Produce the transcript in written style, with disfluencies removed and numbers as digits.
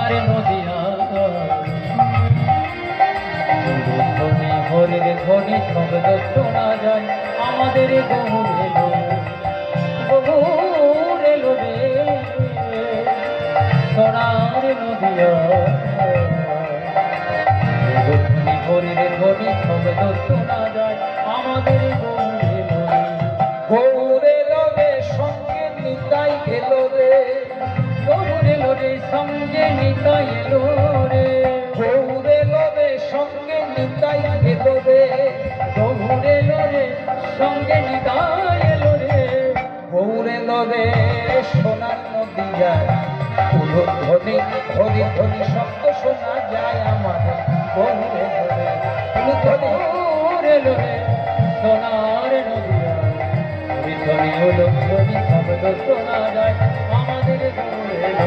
সোনার নদিয়া ধ্বনি হরির ধ্বনি শব্দ শোনা যায় আমাদের গৌর এলো গৌর এলো রে সোনার নদিয়া ধ্বনি হরির ধ্বনি শব্দ শোনা যায় আমাদের গৌর এলো গৌর এলো রে সঙ্গে নিতাই এলো রে গৌর এলো রে সঙ্গে নিতাই এলো রে গৌর এলো রে সঙ্গে নিতাই এলো রে গৌর এলো রে সঙ্গে নিতাই এলো রে গৌর এলো রে সোনার নদিয়ায় উলুধ্বনি হরি ধ্বনি শব্দ শোনা যায় আমাদের গৌর এলো রে উলুধ্বনি গৌর এলো রে সোনার নদিয়া ধ্বনি হলো ধ্বনি শব্দ শোনা যায় আমাদের গৌর এলো